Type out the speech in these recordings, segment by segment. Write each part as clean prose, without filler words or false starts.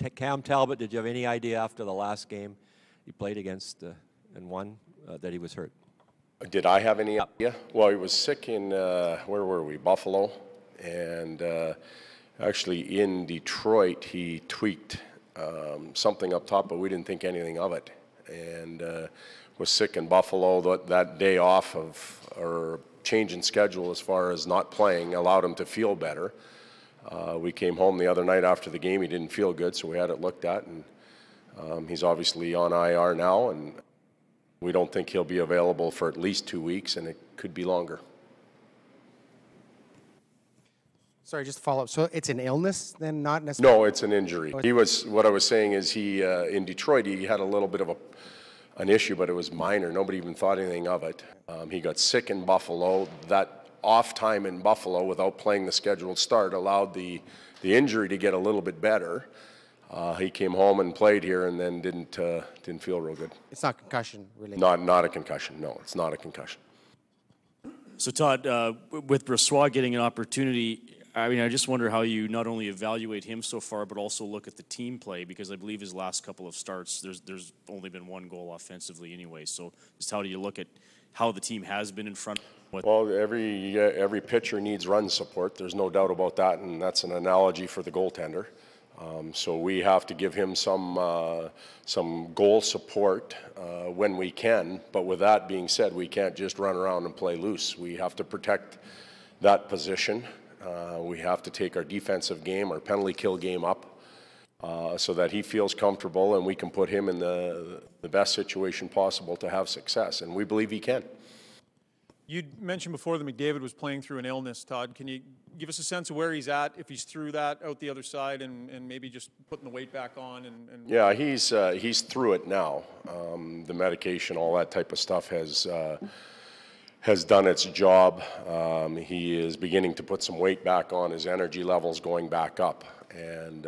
Cam Talbot, did you have any idea after the last game he played against and won that he was hurt? Did I have any idea? Well, he was sick in, where were we, Buffalo. And actually in Detroit, he tweaked something up top, but we didn't think anything of it. And was sick in Buffalo. That day off or change in schedule as far as not playing allowed him to feel better. We came home the other night after the game. He didn't feel good, so we had it looked at. And he's obviously on IR now, and we don't think he'll be available for at least 2 weeks, and it could be longer. Sorry, just to follow up. So it's an illness then, not necessarily? No, it's an injury. What I was saying is in Detroit, he had a little bit of an issue, but it was minor. Nobody even thought anything of it. He got sick in Buffalo. That off time in Buffalo without playing the scheduled start allowed the injury to get a little bit better. He came home and played here and then didn't feel real good. It's not concussion related? Not a concussion. No, it's not a concussion. So Todd, with Brossoit getting an opportunity, I mean, I just wonder how you not only evaluate him so far, but also look at the team play, because I believe his last couple of starts, there's only been one goal offensively anyway. So just how do you look at how the team has been in front? Well, every pitcher needs run support. There's no doubt about that, and that's an analogy for the goaltender. So we have to give him some goal support when we can. But with that being said, we can't just run around and play loose. We have to protect that position. We have to take our defensive game, our penalty kill game up, so that he feels comfortable and we can put him in the best situation possible to have success. And we believe he can. You mentioned before that McDavid was playing through an illness, Todd. Can you give us a sense of where he's at, if he's through that, out the other side, and maybe just putting the weight back on? Yeah, he's through it now. The medication, all that type of stuff has done its job. He is beginning to put some weight back on. His energy levels going back up. And,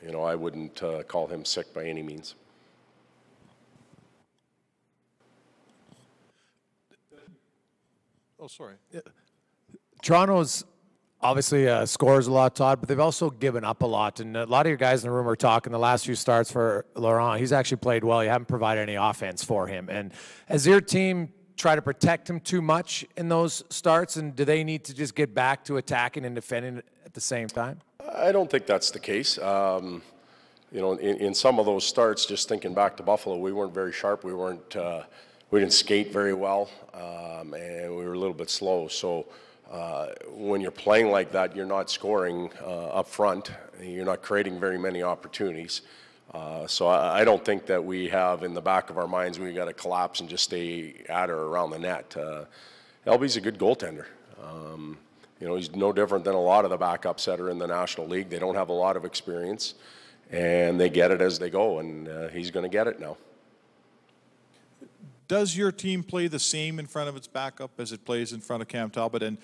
you know, I wouldn't call him sick by any means. Oh, sorry. Toronto's obviously scores a lot, Todd, but they've also given up a lot. And a lot of your guys in the room are talking the last few starts for Laurent. He's actually played well. You haven't provided any offense for him. And has your team try to protect him too much in those starts, and do they need to just get back to attacking and defending at the same time? I don't think that's the case. You know, in some of those starts, just thinking back to Buffalo, we weren't very sharp. We didn't skate very well, and we were a little bit slow. So when you're playing like that, you're not scoring up front. You're not creating very many opportunities. So I don't think that we have in the back of our minds we got to collapse and just stay at or around the net. LB's a good goaltender. You know, he's no different than a lot of the backups that are in the National League. They don't have a lot of experience, and they get it as they go, and he's going to get it now. Does your team play the same in front of its backup as it plays in front of Cam Talbot? And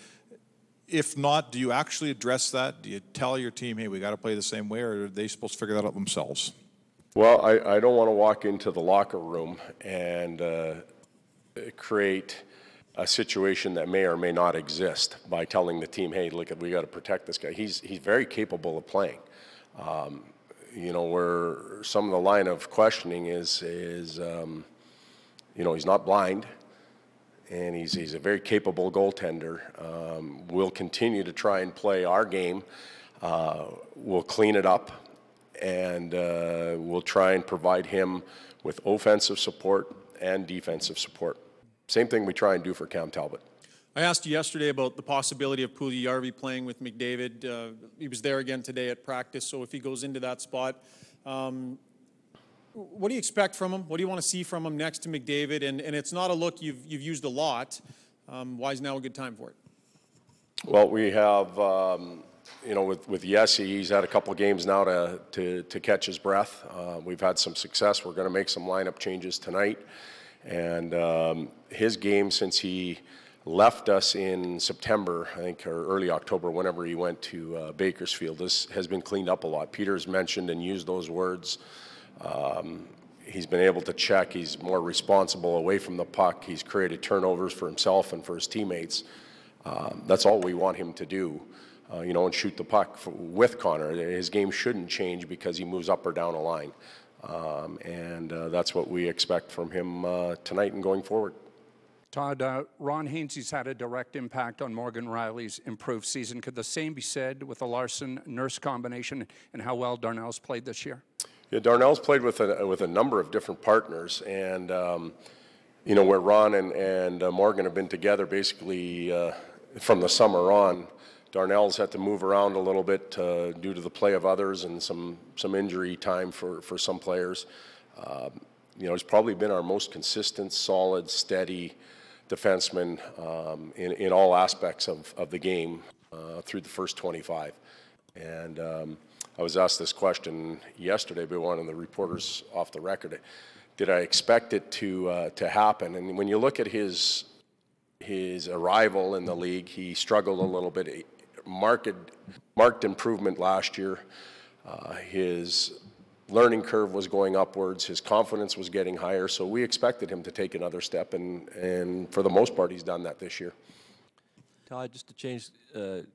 if not, do you actually address that? Do you tell your team, hey, we got to play the same way, or are they supposed to figure that out themselves? Well, I don't want to walk into the locker room and create a situation that may or may not exist by telling the team, hey, look, we got to protect this guy. He's very capable of playing. You know, where some of the line of questioning is you know, he's not blind, and he's a very capable goaltender. We'll continue to try and play our game. We'll clean it up, and we'll try and provide him with offensive support and defensive support. Same thing we try and do for Cam Talbot. I asked you yesterday about the possibility of Puljujarvi playing with McDavid. He was there again today at practice, so if he goes into that spot, what do you expect from him? What do you want to see from him next to McDavid? And it's not a look you've used a lot. Why is now a good time for it? Well, we have, you know, with Yessi, he's had a couple games now to catch his breath. We've had some success. We're going to make some lineup changes tonight. And his game since he left us in September, I think, or early October, whenever he went to Bakersfield, this has been cleaned up a lot. Peter's mentioned and used those words. He's been able to check. He's more responsible away from the puck. He's created turnovers for himself and for his teammates. That's all we want him to do. and shoot the puck with Connor. His game shouldn't change because he moves up or down a line. And that's what we expect from him tonight and going forward. Todd, Ron Hainsey's had a direct impact on Morgan Riley's improved season. Could the same be said with the Larson-Nurse combination and how well Darnell's played this year? Yeah, Darnell's played with a number of different partners, and where Ron and Morgan have been together basically from the summer on. Darnell's had to move around a little bit due to the play of others and some injury time for some players. He's probably been our most consistent, solid, steady defenseman in all aspects of the game through the first 25. And I was asked this question yesterday by one of the reporters off the record. Did I expect it to happen? And when you look at his arrival in the league, he struggled a little bit. Marked improvement last year. His learning curve was going upwards. His confidence was getting higher. So we expected him to take another step, and for the most part, he's done that this year. Todd, just to change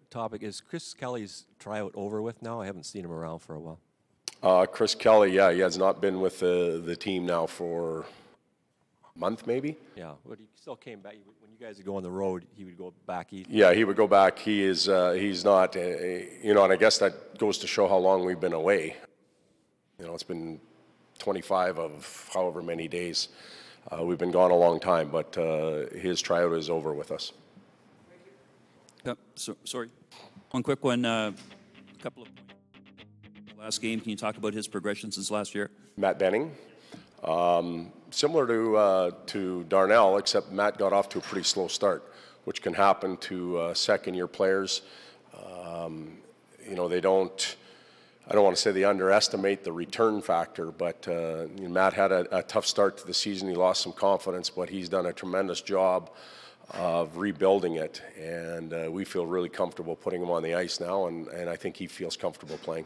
topic, is Chris Kelly's tryout over with now? I haven't seen him around for a while. Chris Kelly, yeah, he has not been with the team now for a month, maybe. Yeah, but he still came back. When you guys would go on the road, he would go back east. Yeah, he would go back. He's not, and I guess that goes to show how long we've been away. It's been 25 of however many days. We've been gone a long time, but his tryout is over with us. Sorry. One quick one. Couple of points. Last game, can you talk about his progression since last year? Matt Benning. Similar to Darnell, except Matt got off to a pretty slow start, which can happen to second-year players. They don't. I don't want to say they underestimate the return factor, but Matt had a tough start to the season. He lost some confidence, but he's done a tremendous job of rebuilding it, and we feel really comfortable putting him on the ice now, and I think he feels comfortable playing.